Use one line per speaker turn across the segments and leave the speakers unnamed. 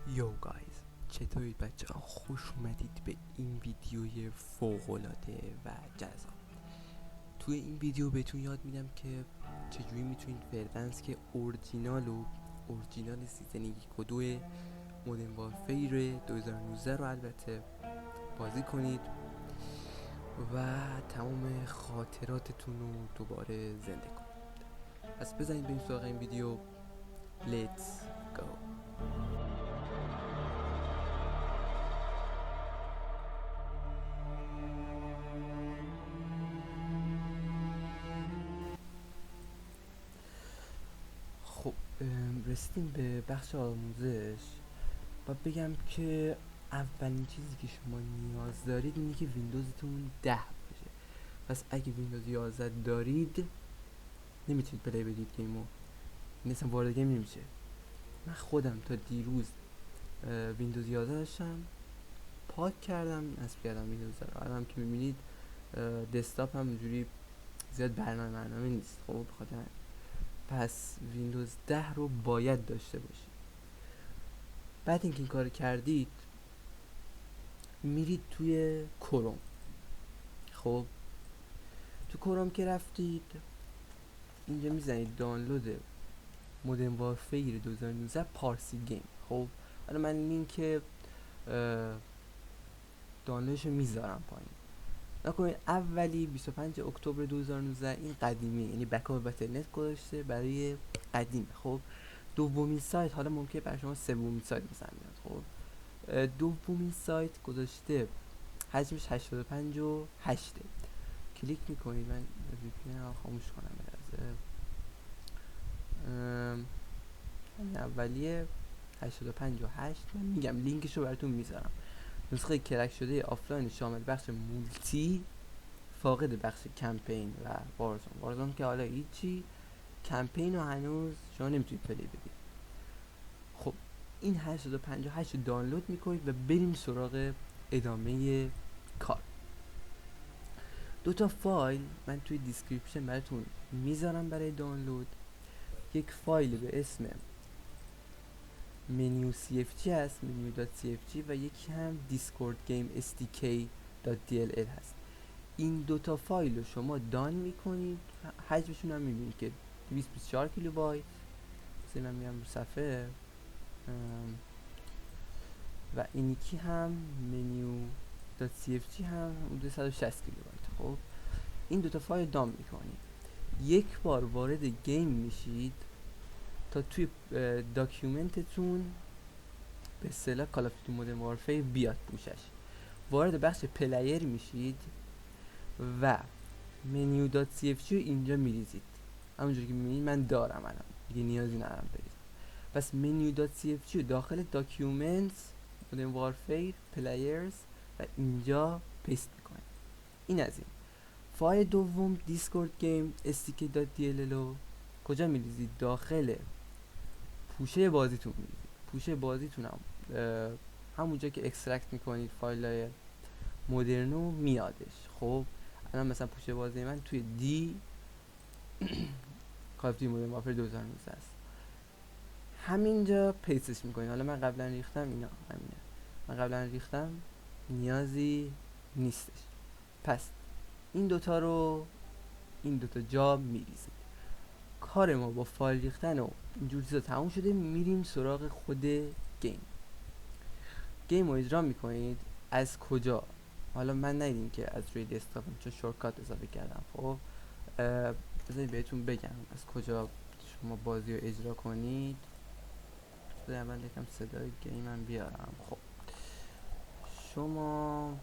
یو گایز، چطورید بچه ها؟ خوش اومدید به این ویدیوی فوق‌العاده و جذاب. توی این ویدیو بهتون یاد میدم که چجوری میتونید فردنس که اورجینال سیزن 1 و 2 مودرن وارفیر 2019 رو البته بازی کنید و تمام خاطراتتون رو دوباره زنده کنید. پس بزنید بریم سراغ این ویدیو. Let's go. خب رسیدیم به بخش آموزش. باید بگم که اولین چیزی که شما نیاز دارید اینه که ویندوزتون 10 باشه. پس اگه ویندوز 11 دارید نمیتونید پلی بدید گیمو، این اصلا وارد گیم نمیشه. من خودم تا دیروز ویندوز 11 داشتم، پاک کردم، نصب کردم ویندوز رو. الان که میبینید دسکتاپ هم اینجوری زیاد برنامه نیست. خب بخاطر پس ویندوز 10 رو باید داشته باشید. بعد اینکه این کار کردید میرید توی کروم. خب تو کروم که رفتید اینجا میزنید دانلود مودرن وارفیر 2019 پارسی گیم. خب حالا من لینک دانلودشو میذارم پایین. نکنید اولی 25 اکتبر 2019 این قدیمی، یعنی بکاپ بتلنت گذاشته برای قدیم. خب دومین سایت، حالا ممکنه برای شما سومین سایت مثلا بیاد. خب دومین سایت گذاشته حجمش 85 و 8. کلیک میکنید. من وی پی ان رو خاموش کنم این اولیه 85 و 8. من میگم لینکش رو براتون میذارم. نسخه کرک شده آفلاین شامل بخش مولتی، فاقد بخش کمپین و وارزون که حالا هیچی، کمپین رو هنوز شما نمیتونید پلی بدید. خب این 858 رو دانلود میکنید و بریم سراغ ادامه کار. دوتا فایل من توی دیسکریپشن براتون میذارم برای دانلود. یک فایل به اسم منیو CFG هست، menu.cfg، و یکی هم دیسکورد گیم SDK.dll هست. این دوتا فایل رو شما دان میکنید. حجمشون هم میبینید که 224 کیلوبایت. مثلا من میام رو صفحه و این یکی هم menu.cfg هم حدود 160 کیلوبایت. خب این دوتا فایل دان میکنید. یک بار وارد گیم میشید تا توی داکیومنتتون به اصطلاح کال آف دیوتی مودرن وارفیر بیاد پوشش. وارد بخش پلیر میشید و menu.cfg رو اینجا میریزید. همونجوری که میبینید من دارم الان، دیگه نیازی ندارم بریزم. پس menu.cfg رو داخل داکیومنت مودرن وارفیر پلیرز و اینجا پیست میکنید. این از این. فایل دوم دیسکورد گیم SDK.dll رو کجا میریزید؟ داخل پوشه بازیتون میریزید. پوشه بازیتون هم همونجا که اکسترکت میکنید فایل مدرنو میادش. خب الان مثلا پوشه بازی من توی دی کال آف دیوتی مودرن وارفیر 2019 است. همینجا پیستش میکنید. حالا من قبلا ریختم، اینا همینه. من قبلا ریختم، نیازی نیستش. پس این دوتا جا میریزید. کار ما با فایل ریختن و اینجور چیزا تموم شده. میریم سراغ خود گیم رو اجرا میکنید. از کجا؟ حالا من ندیدیم که از روی دسکتاپم، چون شورتکات اضافه کردم. خب بذارید بهتون بگم از کجا شما بازی رو اجرا کنید. بذارید اول یکم صدای گیمم بیارم. خب شما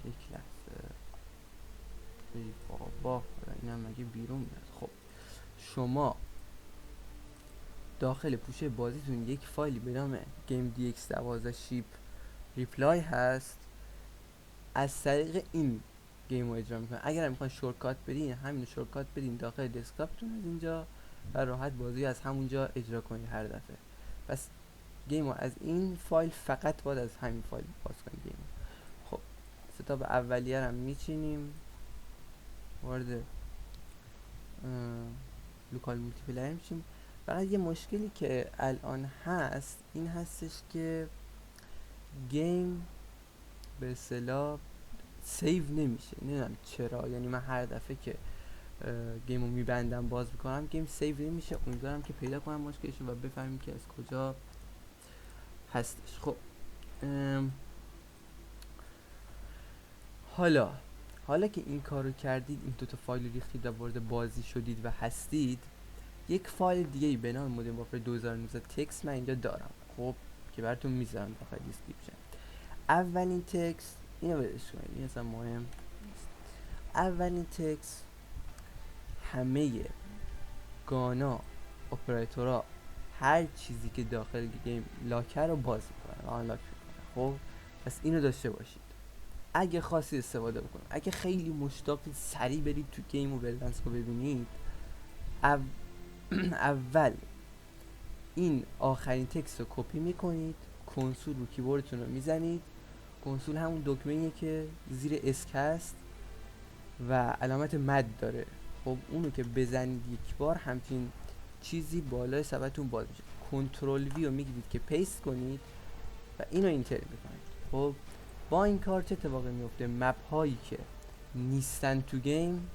یک لحظه ای بابا، اینم مگه بیرون میاد؟ خب شما داخل پوشه بازیتون یک فایلی به نام game.dx12 شیپ ریپلای هست. از طریق این گیم رو اجرا میکنن. اگر هم میخواین شورتکات بدین، همین شورتکات بدین داخل دسکتاپتون از اینجا و راحت بازی از همونجا اجرا کنید هر دفعه. پس گیم رو از این فایل فقط باید از همین فایل باز کنید گیم. خب ستاپ اولیه هم میچینیم، وارد لوکال مولتی پلیر میشیم فقط یه مشکلی که الان هست این هستش که گیم به اصطلاح سیو نمیشه. نمیدونم چرا، یعنی من هر دفعه که گیمو میبندم باز میکنم گیم سیو نمیشه. امیدوارم که پیدا کنم مشکلشو و بفهمیم که از کجا هستش. خب حالا که این کارو کردید، این دوتا فایل ریختید و وارد بازی شدید و هستید، یک فایل دیگه به نام مودرن وارفر 2019 تکست من اینجا دارم، خب که براتون میذارم داخل دیسکریپشن. اولین تکست اینو بدش کنید، این اصلا مهم نیست. اولین تکست همه گانا، اپراتورها، هر چیزی که داخل گیم لاکر رو باز میکنه، آنلاک میکنه. خب پس اینو داشته باشید اگه خاصی استفاده بکنید. اگه خیلی مشتاقید سریع برید تو گیم و ولدنس رو ببینید، اول این آخرین تکست رو کپی میکنید، کنسول رو کیبوردتون رو میزنید. کنسول همون دکمه‌ایه که زیر اسک هست و علامت مد داره. خب اونو که بزنید یک بار همچین چیزی بالای صفحتون باز میشه. کنترل وی رو میگیرید که پیست کنید و اینو اینتر میکنید. خب با این کار چه اتفاقی میفته؟ مپ هایی که نیستن تو گیم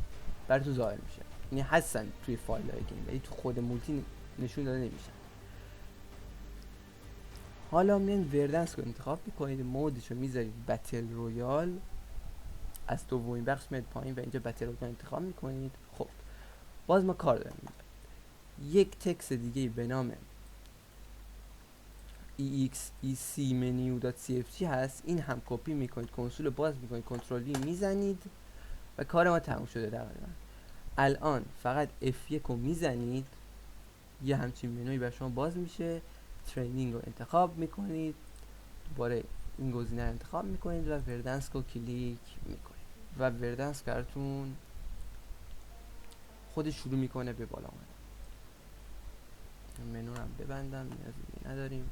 براتون ظاهر میشه، یعنی هستن توی فایل های گیم ولی تو خود مولتی نشون داده نمیشن. حالا میان وردنس رو انتخاب میکنید، مودش رو میذارید بتل رویال، از دومین بخش میاد پایین و اینجا بتل رویال انتخاب میکنید. خب باز ما کار داریم، یک تکست دیگه به نام exec-menu.cfg هست، این هم کپی میکنید، کنسول باز میکنید، کنترل وی میزنید و کار ما تموم شده تقریبا. الان فقط F1 رو میزنید، یه همچین منوی بر شما باز میشه. ترینینگ رو انتخاب میکنید، دوباره این گزینه رو انتخاب میکنید و وردنسک رو کلیک میکنید و وردنسک براتون خودش شروع میکنه به بالا اومدن. منو هم ببندم، نیازی نداریم.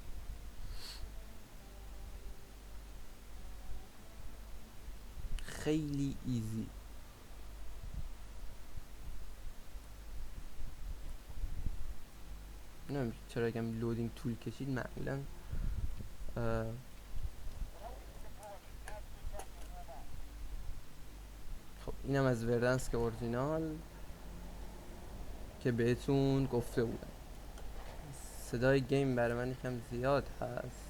خیلی ایزی. نمیدونم چرا اگم لودینگ طول کشید، معمولا خب اینم از وردنسک اورجینال که بهتون گفته بودم. صدای گیم برای من یکم زیاد هست.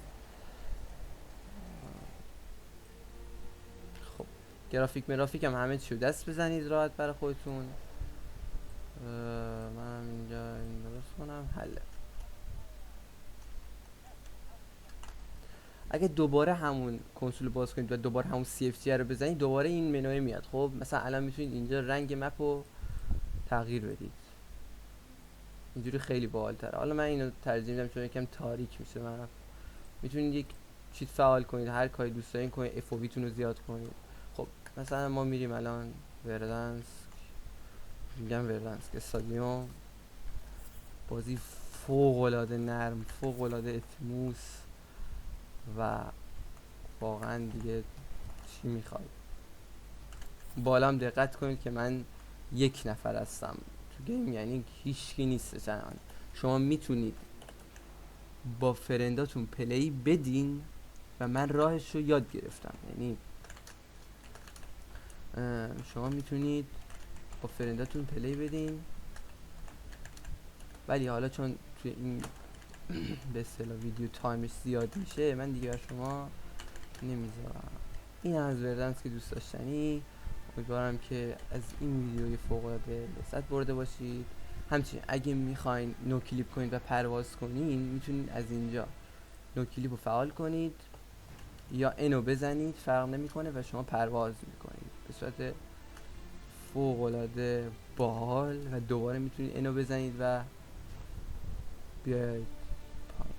خب گرافیک هم همه چیو دست بزنید راحت برای خودتون. من اینجا این درست کنم، حله. اگه دوباره همون کنسول باز کنید و دوباره همون CFG رو بزنید، دوباره این منوی میاد. خب مثلا الان میتونید اینجا رنگ مپ رو تغییر بدید، اینجوری خیلی باحال‌تره. حالا من اینو ترجیح میدم چون یکم تاریک میشه مپ. میتونید یک چیت فعال کنید، هر کاری دوست دارین کنید، FOV تون رو زیاد کنید. خب مثلا ما میریم الان وردنسک، میگم وردنسک استادیوم، بازی فوق العاده نرم، فوق العاده اتموس و واقعا دیگه چی میخواد. بالا هم دقت کنید که من یک نفر هستم تو گیم، یعنی هیچکی نیست. شما میتونید با فرنداتون پلی بدین و من راهش رو یاد گرفتم. یعنی شما میتونید با فرنداتون پلی بدین، ولی حالا چون توی این به اصطلاح ویدیو تایمش زیاد میشه، من دیگه بر شما نمیذارم. این از وردنسک دوست داشتنی. امیدوارم که از این ویدیوی فوق العاده لذت برده باشید. همچنین اگه میخواین نو کلیپ کنید و پرواز کنین، میتونید از اینجا نو کلیپ رو فعال کنید یا اینو بزنید، فرق نمیکنه و شما پرواز میکنید به صورت فوق العاده باحال و دوباره میتونید اینو بزنید و بیاید پایین.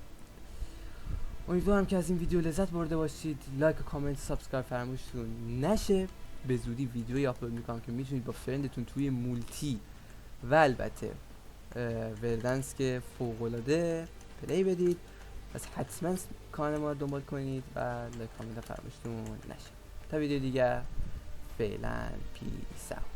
امیدوارم که از این ویدیو لذت برده باشید. لایک و کامنت، سابسکرایب فراموشتون نشه. به زودی ویدیویی آپلود میکنم که میتونید با فرندتون توی مولتی و البته وردنسک فوق العاده پلی بدید. پس حتما کانال ما رو دنبال کنید و لایک کامنت فراموشتون نشه. تا ویدیو دیگه، فعلا پیس اوت.